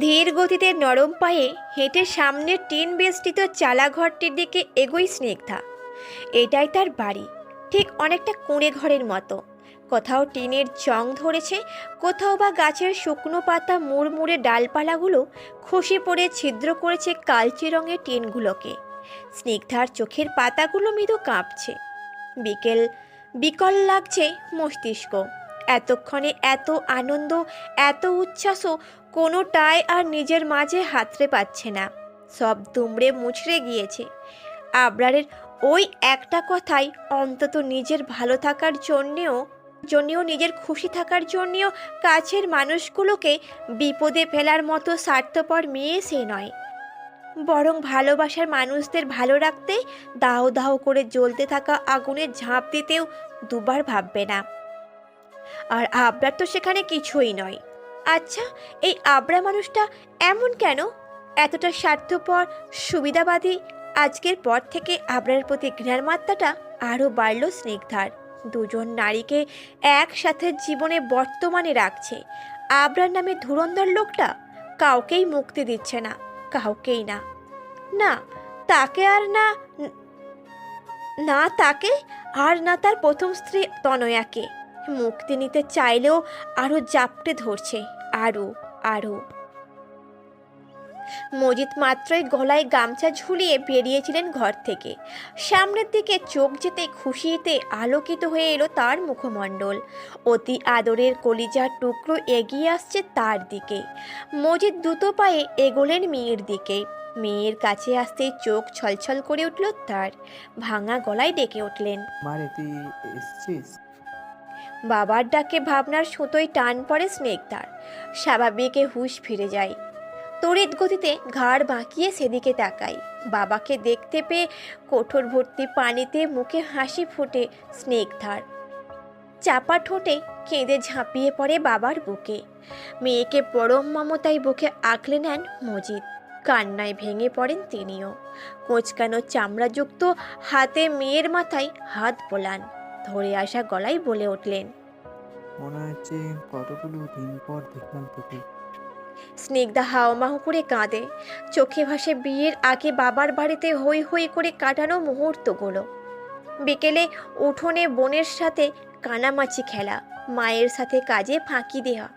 ধীর গতিতে নরম পায়ে হেঁটে সামনের টিন বেষ্টিত চালাঘরটির দিকে এগোই স্নিগ্ধা। এটাই তার বাড়ি, ঠিক অনেকটা কুঁড়ে ঘরের মতো। কোথাও টিনের জং ধরেছে, কোথাও বা গাছের শুকনো পাতা মুড়মুড়ে ডালপালাগুলো খসে পড়ে ছিদ্র করেছে কালচে রঙের টিনগুলোকে। স্নিগ্ধার চোখের পাতাগুলো মৃদু কাঁপছে। বিকেল বিকল লাগছে মস্তিষ্ক। এতক্ষণে এত আনন্দ, এত উচ্ছ্বাসও কোনোটাই আর নিজের মাঝে হাতড়ে পাচ্ছে না। সব দুমড়ে মুচড়ে গিয়েছে। আবরারের ওই একটা কথাই অন্তত নিজের ভালো থাকার জন্যেও নিজের খুশি থাকার জন্যেও কাছের মানুষগুলোকে বিপদে ফেলার মতো স্বার্থপর মেয়ে সে নয়। বরং ভালোবাসার মানুষদের ভালো রাখতে দাহ দাহ করে জ্বলতে থাকা আগুনে ঝাঁপ দিতেও দুবার ভাববে না। আর আবরার তো সেখানে কিছুই নয়। আচ্ছা, এই আবরা মানুষটা এমন কেন, এতটা স্বার্থপর, সুবিধাবাদী? আজকের পর থেকে আবরার প্রতি ঘৃণার মাত্রাটা আরও বাড়ল স্নিগ্ধার। দুজন নারীকে একসাথে জীবনে বর্তমানে রাখছে। আবরার নামে ধুরন্ধর লোকটা কাউকেই মুক্তি দিচ্ছে না, কাউকেই না। না তাকে আর না, না তাকে আর না তার প্রথম স্ত্রী তনয়াকে। মুক্তি নিতে চাইলেও আরও জাপটে ধরছে, আরও আরও। মজিদ মাত্রই গলায় গামছা ঝুলিয়ে বেরিয়েছিলেন ঘর থেকে। সামনের দিকে চোখ যেতে খুশিতে আলোকিত হয়ে এলো তার মুখমণ্ডল। অতি আদরের কলিজার টুকরো এগিয়ে আসছে তার দিকে। মজিদ দ্রুত পায়ে এগোলেন মেয়ের দিকে। মেয়ের কাছে আসতেই চোখ ছলছল করে উঠল তার। ভাঙা গলায় ডেকে উঠলেন, মারে তুই এসছিস? বাবার ডাকে ভাবনার সুতোয় টান পড়ে স্নিগ্ধার। স্বাভাবিকে হুঁশ ফিরে যায়। তড়িৎ গতিতে ঘাড় বাঁকিয়ে সেদিকে তাকাই। বাবাকে দেখতে পেয়ে কোঠর ভর্তি পানিতে মুখে হাসি ফোটে স্নিগ্ধার। চাপা ঠোঁটে কেঁদে ঝাঁপিয়ে পড়ে বাবার বুকে। মেয়েকে পরম মমতায় বুকে আঁকলে নেন মজিদ। কান্নায় ভেঙে পড়েন তিনিও। কোঁচকানো চামড়াযুক্ত হাতে মেয়ের মাথায় হাত বোলান। ধরে আসা গলায় বলে উঠলেন, মনে হচ্ছে কতগুলো দিন পর দেখলাম তোকে। স্নিগ্ধা হাওমাহ করে কাঁদে। চোখে ভাসে বিয়ের আগে বাবার বাড়িতে হই হই করে কাটানো মুহূর্তগুলো। বিকেলে উঠোনে বোনের সাথে কানামাছি খেলা, মায়ের সাথে কাজে ফাঁকি দেওয়া,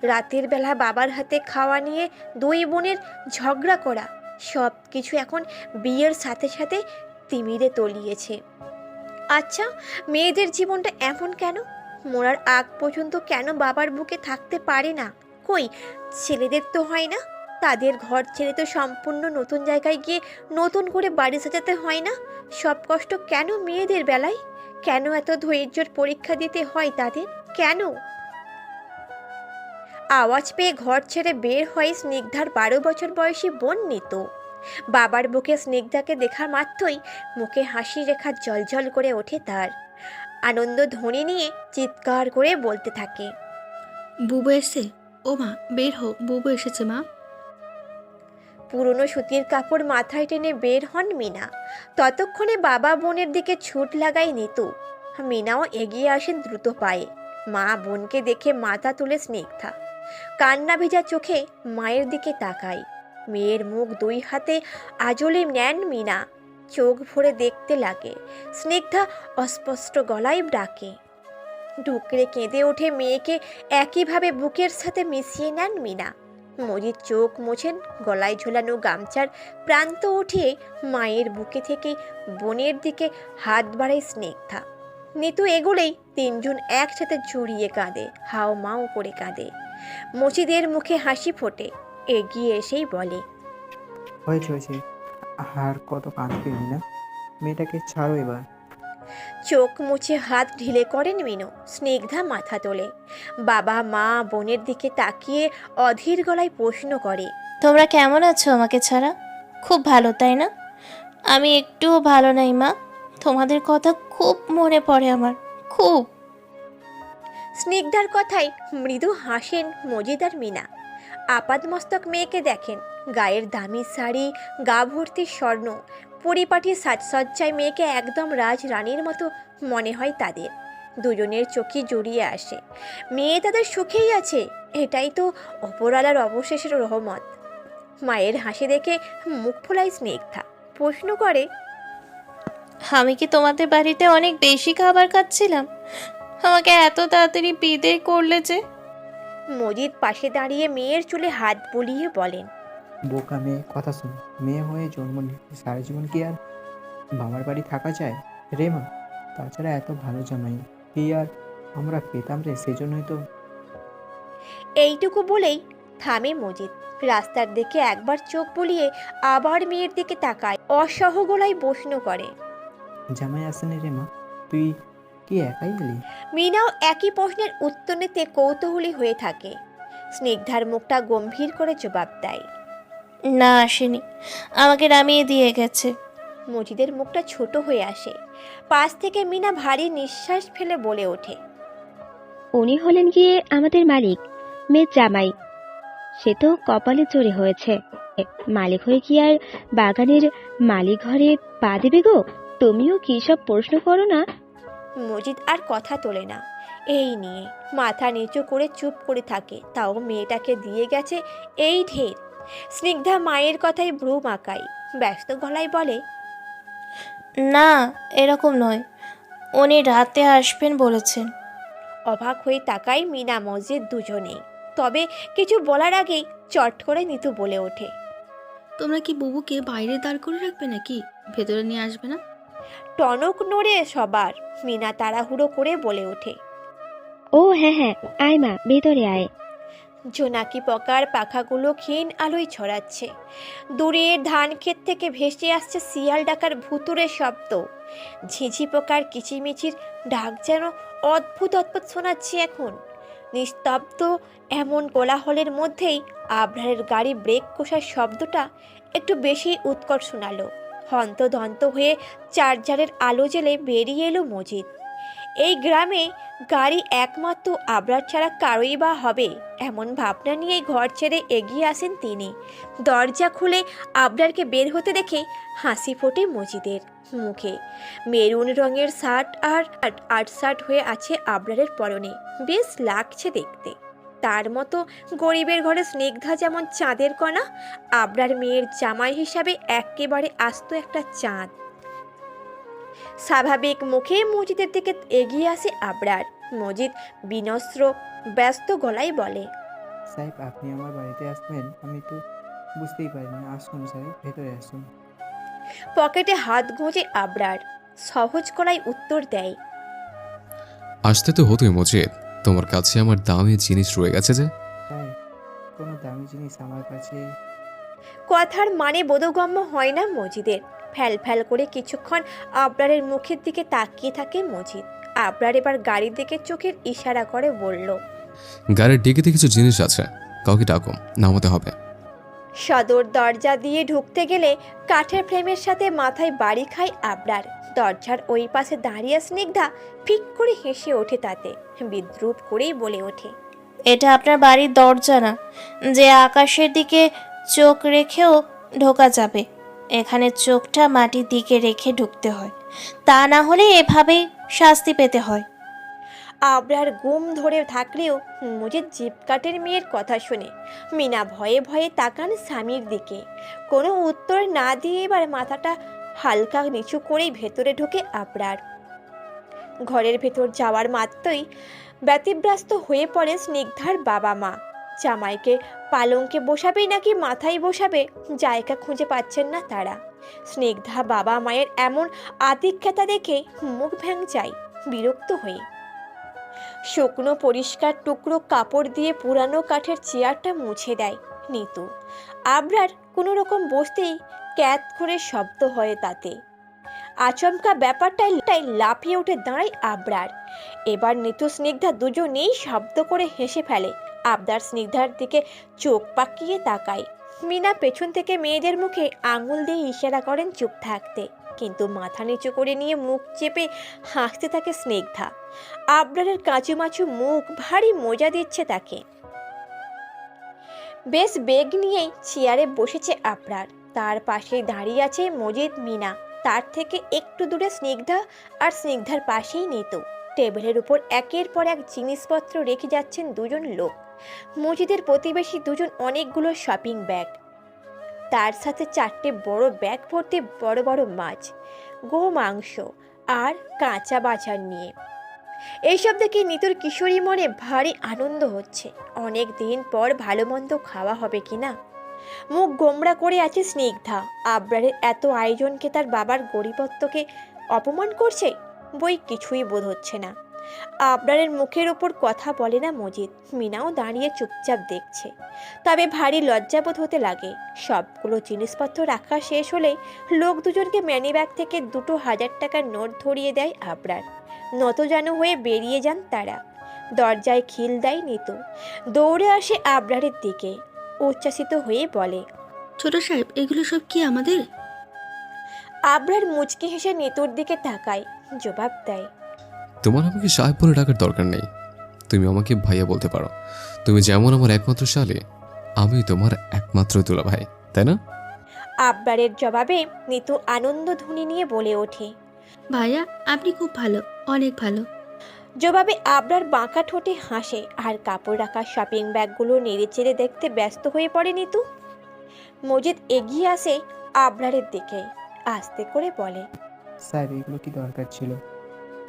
রাতের বেলা বাবার হাতে খাওয়া নিয়ে দুই বোনের ঝগড়া করা, সব কিছু এখন বিয়ের সাথে সাথে তিমিরে তলিয়েছে। আচ্ছা, মেয়েদের জীবনটা এমন কেন? মরার আগ পর্যন্ত কেন বাবার বুকে থাকতে পারে না? কই, ছেলেদের তো হয় না? তাদের ঘর ছেড়ে তো সম্পূর্ণ নতুন জায়গায় গিয়ে নতুন করে বাড়ি সাজাতে হয় না? সব কষ্ট কেন মেয়েদের বেলায়? কেন এত ধৈর্যের পরীক্ষা দিতে হয় তাদের? কেন? আওয়াজ পেয়ে ঘর ছেড়ে বের হয় স্নিগ্ধার 12 বছর বয়সী বোন নিতু। বাবার বুকে স্নিগ্ধাকে দেখা মাত্রই মুখে হাসি রেখা জ্বলজ্বল করে ওঠে তার। আনন্দ ধ্বনি নিয়ে চিৎকার করে বলতে থাকে, বুবু এসে, ও মা বের হো, বুবু এসেছে মা। পুরনো সুতির কাপড় মাথায় টেনে বের হন মিনা। ততক্ষণে বাবা বোনের দিকে ছুট লাগায় নিতু। মিনাও এগিয়ে আসেন দ্রুত পায়ে। মা বোনকে দেখে মাথা তুলে স্নিগ্ধা। কান্না ভেজা চোখে মায়ের দিকে তাকায়। মেয়ের মুখ দুই হাতে আঁচলে নেন মিনা। চোখ ভরে দেখতে লাগে। স্নিগ্ধা অস্পষ্ট গলায় ডাকে। ডুকরে কেঁদে ওঠে মেয়েকে একইভাবে বুকের সাথে মিশিয়ে নেন মিনা। মজিদ চোখ মোছেন গলায় ঝোলানো গামছার প্রান্ত উঠিয়ে মায়ের বুকে থেকে বোনের দিকে হাত বাড়ায় স্নিগ্ধা। নিতু এগুলেই তিনজন একসাথে জড়িয়ে কাঁদে, হাও মাও করে কাঁদে। মজিদের মুখে হাসি ফোটে। এগিয়ে এসেই বলে, হয়েছে হয়েছে, আর কত কাঁদবে না, মেয়েটাকে ছাড়ো এবার। চোখ মুছে হাত ঢিলে করেন মিনু। স্নিগ্ধা মাথা তোলে। বাবা মা বোনের দিকে তাকিয়ে অধীর গলায় প্রশ্ন করে, তোমরা কেমন আছো আমাকে ছাড়া? খুব ভালো তাই না? আমি একটুও ভালো নাই মা। তোমাদের কথা খুব মনে পড়ে আমার, খুব। স্নিগ্ধার কথায় মৃদু হাসেন মজিদ আর মিনা। আপাদমস্তক মেয়েকে দেখেন। গায়ের দামি শাড়ি, গা ভর্তি স্বর্ণ, পরিপাটি সাজসজ্জায় মেয়েকে একদম রাজরানীর মতো মনে হয় তাদের। দুজনের চোখই জড়িয়ে আসে। মেয়ে তাদের সুখেই আছে, এটাই তো অপরালার অবশেষের রহমত। মায়ের হাসি দেখে মুখ ফোলায় স্নিগ্ধা, প্রশ্ন করে, আমি কি তোমাদের বাড়িতে অনেক বেশি খাবার খাচ্ছিলাম? আমাকে এত তাড়াতাড়ি বিদায় করলে যে? মজিদ পাশে দাঁড়িয়ে মেয়ের চুলে হাত বুলিয়ে বলেন, বোকা মেয়ে, কথা শোন। মেয়ে হয়ে জন্ম নিয়ে সারা জীবন কি আর বাবার বাড়ি থাকা যায় রে মা? তাছাড়া এত ভালো জামাই কি আর আমরা পেতাম রে? সেজন্যই তো। এইটুকু বলেই থামে মজিদ। রাস্তার দিকে একবার চোখ বুলিয়ে আবার মেয়ের দিকে তাকায়, অসহ গলায় প্রশ্ন করে। জামাই আসেনি রে মা? তুই কি একাই এলি? মিনাও একই প্রশ্নের উত্তর নিতে কৌতূহলী হয়ে থাকে। স্নিগ্ধার মুখটা গম্ভীর করে জবাব দেয়, না, আসেনি, আমাকে নামিয়ে দিয়ে গেছে। মজিদের মুখটা ছোট হয়ে আসে। পাশ থেকে মিনা ভারী নিঃশ্বাস ফেলে বলে ওঠে, উনি হলেন গিয়ে আমাদের মালিক, মেয়ের জামাই। সে তো কপালে চড়ে হয়েছে। মালিক হয়ে কি আর বাগানের মালিক ঘরে পা দেবে গো? তুমিও কি সব প্রশ্ন করো না? মজিদ আর কথা তোলে না। এই নিয়ে মাথা নিচু করে চুপ করে থাকে। তাও মেয়েটাকে দিয়ে গেছে এই ঢের। স্নিগ্ধা মায়ের কথায় ভ্রু মাকায়, ব্যস্ত গলায় বলে, না, এরকম নয়, উনি রাতে আসবেন বলেছেন। অবাক হয়ে তাকায় মিনা মজিদ দুজনেই। তবে কিছু বলার আগেই চট করে নিতু বলে ওঠে, তোমরা কি বুবুকে বাইরে দাঁড় করে রাখবে নাকি? ভেতরে নিয়ে আসবে না? টনক নড়ে সবার। মিনা তাড়াহুড়ো করে বলে ওঠে, ও হ্যাঁ হ্যাঁ, আয় মা, ভেতরে আয়। জোনাকি পকার পাখাগুলো ক্ষীণ আলোয় ছড়াচ্ছে। দূরের ধান ক্ষেত থেকে ভেসে আসছে শিয়াল ডাকার ভুতুরে শব্দ। ঝিঝি পোকার কিচিমিচির ডাক যেন অদ্ভুত অদ্ভুত শোনাচ্ছে এখন। নিস্তব্ধ এমন কোলাহলের মধ্যেই আবরারের গাড়ি ব্রেক কষার শব্দটা একটু বেশি উৎকট শোনালো। হন্তদন্ত হয়ে চার্জারের আলো জ্বেলে বেরিয়ে এলো মজিদ। এই গ্রামে গাড়ি একমাত্র আবরার ছাড়া কারোই বা হবে, এমন ভাবনা নিয়েই ঘর ছেড়ে এগিয়ে আসেন তিনি। দরজা খুলে আবরারকে বের হতে দেখে হাসি ফোটে মজিদের মুখে। মেরুন রঙের শার্ট আর আট শার্ট হয়ে আছে আবরারের পরনে, বেশ লাগছে দেখতে। তার মতো গরিবের ঘরে স্নিগ্ধা যেমন চাঁদের কণা, আবরার মেয়ের জামাই হিসাবে একেবারে আস্ত একটা চাঁদ। স্বাভাবিক মুখে মজিদের দিকে এগিয়ে আসে আবরার। মজিদ বিনস্র ব্যস্ত গলায় বলে, সাহেব, আপনি আমার বাড়িতে আসবেন আমি তো বুঝতেই পারিনি। আসুন সাহেব, ভেতরে আসুন। পকেটে হাত গুঁজে আবরার সহজ গলায় উত্তর দেয়, আসতে তো হতোই মজিদ, তোমার কাছে আমার দামি জিনিস রয়ে গেছে যে। তাই কোনো দামি জিনিস আমার কাছে? কথার মানে বোধগম্য হয় না মজিদের। ফ্যাল ফ্যাল করে কিছুক্ষণ আবরারের মুখের দিকে তাকিয়ে থাকে মজিদ। আবরার এবার গাড়ির দিকে চোখের ইশারা করে বলল, গাড়ির ডিকিতে কিছু জিনিস আছে, কাউকে ডাকো, নামাতে হবে। সদর দরজা দিয়ে ঢুকতে গেলে কাঠের ফ্রেমের সাথে মাথায় বাড়ি খায় আবরার। দরজার ওই পাশে দাঁড়িয়ে স্নিগ্ধা ফিক করে হেসে ওঠে, তাতে বিদ্রুপ করেই বলে ওঠে, এটা আপনার বাড়ির দরজা না যে আকাশের দিকে চোখ রেখেও ঢোকা যাবে। এখানে চোখটা মাটির দিকে রেখে ঢুকতে হয়, তা না হলে এভাবেই শাস্তি পেতে হয়। আবরার গুম ধরে থাকলেও মজিদ জিভ কাটের মেয়ের কথা শুনে। মিনা ভয়ে ভয়ে তাকান স্বামীর দিকে। কোনো উত্তর না দিয়ে এবার মাথাটা হালকা নিচু করেই ভেতরে ঢোকে আবরার। ঘরের ভেতর যাওয়ার মাত্রই ব্যতিব্যস্ত হয়ে পড়ে স্নিগ্ধার বাবা মা। জামাইকে পালঙ্কে বসাবে নাকি মাথায় বসাবে জায়গা খুঁজে পাচ্ছেন না তারা। স্নিগ্ধা বাবা মায়ের এমন আতিক্ষেতা দেখে মুখ ভ্যাংচায় বিরক্ত হয়ে। শুকনো পরিষ্কার টুকরো কাপড় দিয়ে পুরানো কাঠের চেয়ারটা মুছে দেয় নিতু। আবরার কোনো রকম বসতেই ক্যাত করে শব্দ হয় তাতে। আচমকা ব্যাপারটাই লাফিয়ে উঠে দাঁড়ায় আবরার। এবার নিতু স্নিগ্ধা দুজনেই শব্দ করে হেসে ফেলে। আবরার স্নিগ্ধার দিকে চোখ পাকিয়ে তাকায়। মিনা পেছন থেকে মেয়েদের মুখে আঙুল দিয়ে ইশারা করেন চুপ থাকতে, কিন্তু মাথা নিচু করে নিয়ে মুখ চেপে হাসতে থাকে স্নিগ্ধা। আবরারের কাঁচুমাচু মুখ ভারী মজা দিচ্ছে তাকে। বেশ বেগ নিয়েই চেয়ারে বসেছে আবরার। তার পাশেই দাঁড়িয়ে আছে মজিদ, মিনা। তার থেকে একটু দূরে স্নিগ্ধা, আর স্নিগ্ধার পাশেই নিতু। টেবিলের উপর একের পর এক জিনিসপত্র রেখে যাচ্ছেন দুজন লোক। মজিদের প্রতিবেশী দুজন অনেকগুলো শপিং ব্যাগ, তার সাথে 4টে বড় ব্যাগ ভর্তি বড় বড় মাছ, গো মাংস আর কাঁচা বাজার নিয়ে। এইসব দেখে নিতুর কিশোরী মনে ভারী আনন্দ হচ্ছে। অনেক দিন পর ভালো মন্দ খাওয়া হবে কিনা। মুখ গোমড়া করে আছে স্নিগ্ধা। আবরারের এত আয়োজনকে তার বাবার গরিবত্বকে অপমান করছে বই কিছুই বোধ হচ্ছে না। আবরারের মুখের ওপর কথা বলে না মজিদ। মিনাও দাঁড়িয়ে চুপচাপ দেখছে, তবে ভারী লজ্জাবোধ হতে লাগে। সবগুলো জিনিসপত্র রাখা শেষ হলে লোক দুজনকে ম্যানিব্যাগ থেকে 2,000 টাকার নোট ধরিয়ে দেয় আবরার। নতজানু হয়ে বেরিয়ে যান তারা। দরজায় খিল দেয় নিতু। দৌড়ে আসে আবরারের দিকে, উচ্ছ্বাসিত হয়ে বলে, ছোট সাহেব, এগুলো সব কি আমাদের? আবরার মুচকি হেসে নিতুর দিকে তাকায়, জবাব দেয়, তোমার আমাকে সাহেব বলে ডাকার দরকার নেই। তুমি আমাকে ভাইয়া বলতে পারো। তুমি যেমন আমার একমাত্র শালী, আমি তোমার একমাত্র দুলাভাই, তাই না? আবরারের জবাবে নিতু আনন্দ ধ্বনি নিয়ে বলে ওঠে। ভাইয়া, আপনি খুব ভালো, অনেক ভালো। জবাবে আবরার বাঁকা ঠোঁটে হাসে আর কাপড় রাখা শপিং ব্যাগগুলো নেড়ে চেড়ে দেখতে ব্যস্ত হয়ে পড়ে নিতু। মজিদ এগিয়ে আসে আবরারের দিকে, আস্তে করে বলে, স্যার এগুলো কি দরকার ছিল?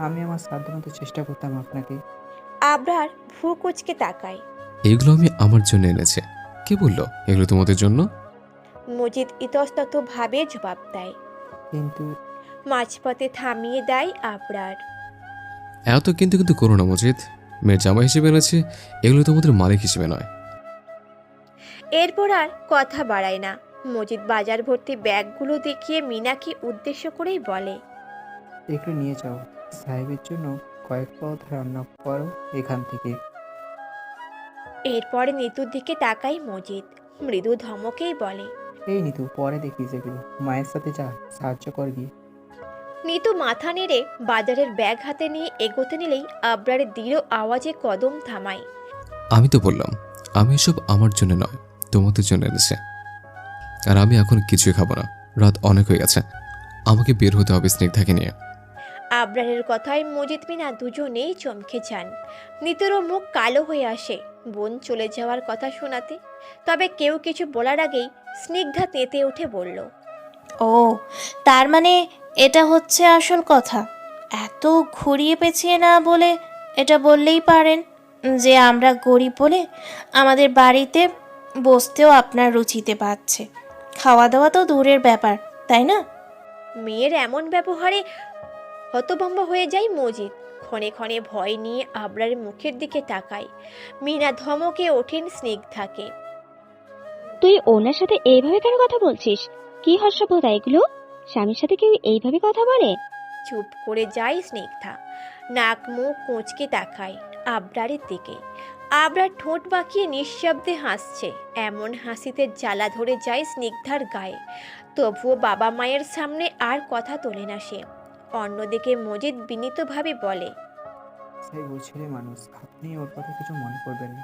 আমি আমার সাধ্যমতো চেষ্টা করতাম আপনাকে। আবরার ভ্রু কুঁচকে তাকায়। এগুলো আমি আমার জন্য এনেছি। কে বললো এগুলো তোমাদের জন্য? মজিদ ইতস্তত ভাবে জবাব দেয়। কিন্তু মাঝপথে থামিয়ে দেয় আবরার। এত কিন্তু কিন্তু করো না মজিদ। মেয়ের জামা হিসেবে এনেছি, এগুলো তোমাদের মালিক হিসেবে নয়। এরপর আর কথা বাড়ায় না। মজিদ বাজার ভর্তি ব্যাগগুলো দেখিয়ে মিনাকে উদ্দেশ্য করেই বলে, একটু নিয়ে যাও, সাহেবের জন্য কয়েক পদ রান্না করো এখান থেকে। এরপর নিতুর দিকে তাকাই মজিদ, মৃদু ধমকেই বলে, এই নিতু, পরে দেখিস এগুলো, মায়ের সাথে যা, সাহায্য কর গিয়ে। নিতু মাথা নেড়ে বাজারের ব্যাগ হাতে নিয়ে এগোতে নিলেই আবরারের দৃঢ় আওয়াজে কদম থামায়। আমি তো বললাম আমি এসব আমার জন্য নয়, তোমাদের জন্য এনেছি। আর আমি এখন কিছুই খাবো না, রাত অনেক হয়ে গেছে। আমাকে বের হতে হবে স্নিগ্ধাকে নিয়ে। আবরারের কথায় মজিদ মিনা দুজনেই চমকে যান। নিতুরও মুখ কালো হয়ে আসে বোন চলে যাওয়ার কথা শোনাতে। তবে কেউ কিছু বলার আগেই স্নিগ্ধা তেতে উঠে বলল, ও, তার মানে এটা হচ্ছে আসল কথা। এত ঘুরিয়ে পেঁচিয়ে না বলে এটা বললেই পারেন যে আমরা গরিব বলে আমাদের বাড়িতে বসতেও আপনার রুচিতে পাচ্ছে। খাওয়া দাওয়া তো দূরের ব্যাপার, তাই না? মেয়ের এমন ব্যবহারে হতভম্ব হয়ে যায় মজিদ। ক্ষণে ক্ষণে ভয় নিয়ে আবরারের মুখের দিকে তাকায়। মিনা ধমকে ওঠেন স্নিগ্ধাকে। তুই ওনার সাথে এইভাবে কেন কথা বলছিস? কি হর্ষবোধ এগুলো? স্বামীর সাথে কেউ এইভাবে কথা বলে? চুপ করে যায় স্নিগ্ধা, নাক মুখ কুঁচকে তাকায় আবরারের দিকে। আবরার ঠোঁট বাঁকিয়ে নিঃশব্দে হাসছে। এমন হাসিতে জ্বালা ধরে যায় স্নিগ্ধার গায়ে। তবুও বাবা মায়ের সামনে আর কথা তোলে না সে। অন্যদিকে মজিদ বিনীতভাবে বলে, স্যার ও ছেলে মানুষ, আপনি ওর কথা কিছু মনে করবেন না।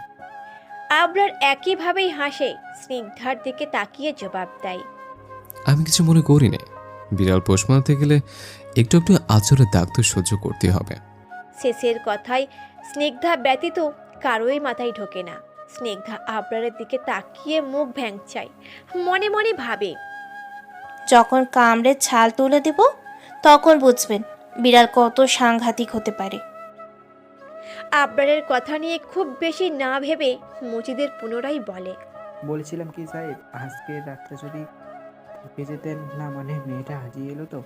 আবরার একইভাবেই হাসে, স্নিগ্ধার দিকে তাকিয়ে জবাব দেয়, আমি কিছু মনে করি না। বিড়াল পোষ মানতে গেলে একটু একটু আচরের দাগ তো সহ্য করতে হবে। শেষের কথায় স্নিগ্ধা ব্যতীত কারোই মাথায় ঢোকে না। স্নিগ্ধা আবরারের দিকে তাকিয়ে মুখ ভ্যাংচায়, মনে মনে ভাবে, যখন কামড়ে ছাল তুলে দেব তখন বুঝবেন বিড়াল কত সাংঘাতিক হতে পারে। আবরারের কথা নিয়ে খুব বেশি না ভেবে মজিদের পুনরায় বলে, বলেছিলাম কি সাহেব, আজকে রাতটা যদি থেকে যেতেন না, মানে মেয়েটা হাজিয়ে এলো তো।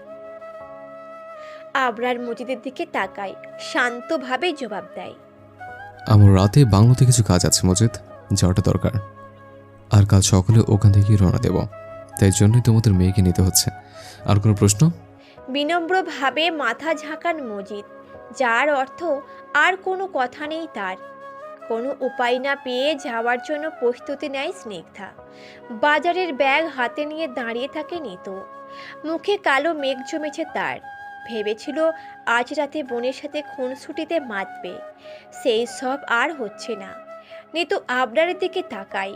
আবরার মজিদের দিকে তাকায়, শান্তভাবে জবাব দেয়, আমার রাতে বাংলোতে কিছু কাজ আছে মজিদ, যাওয়াটা দরকার। আর কাল সকালে ওখান থেকেই রওনা দেব, তাই জন্যই তোমাদের মেয়েকে নিতে হচ্ছে। আর কোনো প্রশ্ন? বিনম্রভাবে মাথা ঝাঁকান মজিদ, যার অর্থ আর কোনো কথা নেই তার। কোনো উপায় না পেয়ে যাওয়ার জন্য প্রস্তুতি নেয় স্নিগ্ধা। বাজারের ব্যাগ হাতে নিয়ে দাঁড়িয়ে থাকে নিতু। মুখে কালো মেঘ জমেছে তার। ভেবেছিল আজ রাতে বোনের সাথে খুনসুটিতে মাতবে, সেই সব আর হচ্ছে না। নিতু আবরারের দিকে তাকায়,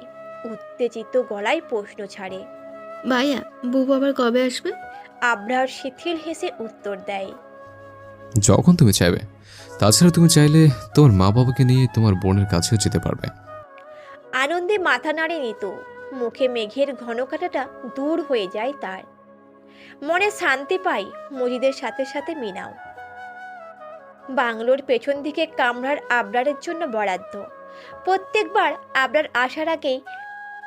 উত্তেজিত গলায় প্রশ্ন ছাড়ে, ভাইয়া, বুবু আবার কবে আসবে? আবরার শিথিল হেসে উত্তর দেয়, যখন তুমি চাইবে। তাছাড়া তুমি চাইলে তোমার মা বাবাকে নিয়ে তোমার বোনের কাছেও যেতে পারবে। আনন্দে মাথা নাড়ে নিতু। মুখে মেঘের ঘন কাঁটাটা দূর হয়ে যায় তার। মনে শান্তি পাই মজিদের সাথে সাথে মিনাও। বাংলোর পেছন দিকে কামরার আবরারের জন্য বরাদ্দ। প্রত্যেকবার আবরার আসার আগেই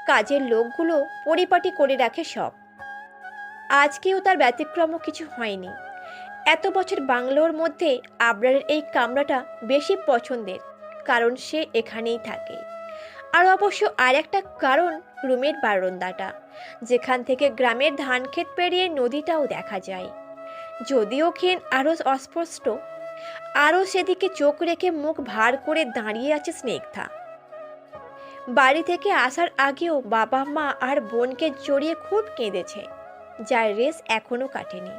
কাজের লোকগুলো পরিপাটি করে রাখে সব। আজকেও তার ব্যতিক্রমও কিছু হয়নি। এত বছর বাংলোর মধ্যে আবরারের এই কামরাটা বেশি পছন্দের, কারণ সে এখানেই থাকে। আর অবশ্য আর একটা কারণ রুমের বারান্দাটা, যেখান থেকে গ্রামের ধান ক্ষেত পেরিয়ে নদীটাও দেখা যায়। যদিও ক্ষীণ আরও অস্পষ্ট, আরও সেদিকে চোখ রেখে মুখ ভার করে দাঁড়িয়ে আছে স্নিগ্ধা। বাড়ি থেকে আসার আগেও বাবা মা আর বোনকে জড়িয়ে খুব কেঁদেছে, যার রেশ এখনো কাটেনি।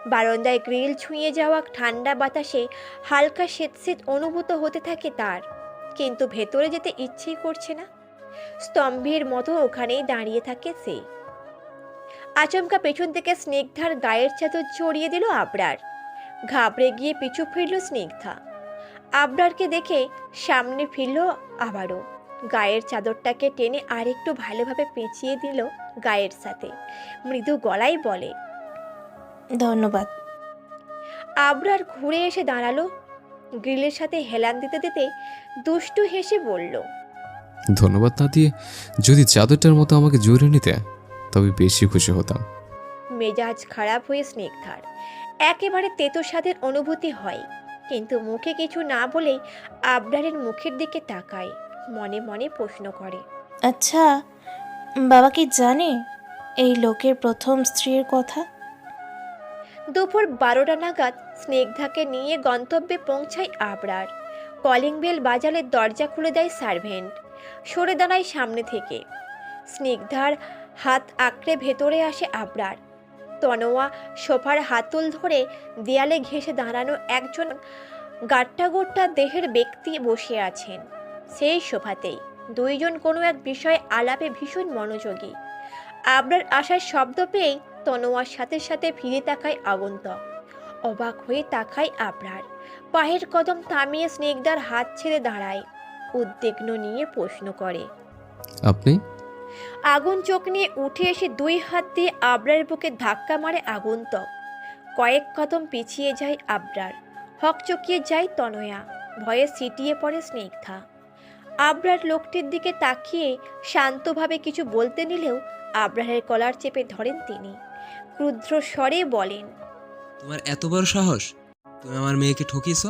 বারান্দায় গ্রিল ছুঁয়ে যাওয়া ঠান্ডা বাতাসে হালকা শীত অনুভূত হতে থাকে তার, কিন্তু ভেতরে যেতে ইচ্ছেই করছে না। স্তম্ভের মতো ওখানেই দাঁড়িয়ে থাকে সে। আচমকা পেছন থেকে স্নিগ্ধার গায়ের চাদর জড়িয়ে দিল আবরার। ঘাবড়ে গিয়ে পিছু ফিরল স্নিগ্ধা। আবরারকে দেখে সামনে ফিরল আবারও। গায়ের চাদরটাকে টেনে আরেকটু ভালোভাবে পেঁচিয়ে দিল গায়ের সাথে। মৃদু গলায় বলে, ধন্যবাদ। আবরার ঘুরে এসে দাঁড়ালো। গ্রিলের সাথে হেলান দিতে দিতে দুষ্টু হেসে বলল, ধন্যবাদ না দিয়ে যদি চাদরটার মতো আমাকে জড়িয়ে নিতে, তবে বেশি খুশি হতাম। মেজাজ খারাপ হয়ে স্নিগ্ধার একেবারে তেতো স্বাদের অনুভূতি হয়, কিন্তু মুখে কিছু না বলেই আবরারের মুখের দিকে তাকায়। মনে মনে প্রশ্ন করে, আচ্ছা, বাবা কি জানে এই লোকের প্রথম স্ত্রীর কথা? দুপুর 12টা নাগাদ স্নিগ্ধাকে নিয়ে গন্তব্যে পৌঁছায় আবরার। কলিং বেল বাজালে দরজা খুলে দেয় সার্ভেন্ট। সরে দাঁড়ায় সামনে থেকে। স্নিগ্ধার হাত আঁকড়ে ভেতরে আসে আবরার। তনোয়া সোফার হাতল ধরে দেয়ালে ঘেঁষে দাঁড়ানো একজন গাট্টা গোট্টা দেহের ব্যক্তি বসে আছেন। সেই সোফাতেই দুইজন কোনো এক বিষয়ে আলাপে ভীষণ মনোযোগী। আবরার আসার শব্দ পেয়েই তনোয়ার সাথে সাথে ফিরে তাকায় আগন্তক। অবাক হয়ে তাকায় আবরার। পায়ের কদম থামিয়ে স্নিগ্ধার হাত ছেড়ে দাঁড়ায়। উদ্বিগ্ন নিয়ে প্রশ্ন করে, আপনি? আগুন চোখ নিয়ে উঠে এসে দুই হাত দিয়ে আবরারের বুকে ধাক্কা মারে আগন্তক। কয়েক কদম পিছিয়ে যায় আবরার। হকচকিয়ে যায় তনয়া। ভয়ে সিটিয়ে পড়ে স্নিগ্ধা। আবরার লোকটির দিকে তাকিয়ে শান্তভাবে কিছু বলতে নিলেও আবরারের কলার চেপে ধরেন তিনি। ক্রুদ্ধ স্বরে বলেন, তোমার এত বড় সাহস! তুমি আমার মেয়েকে ঠকিয়েছো।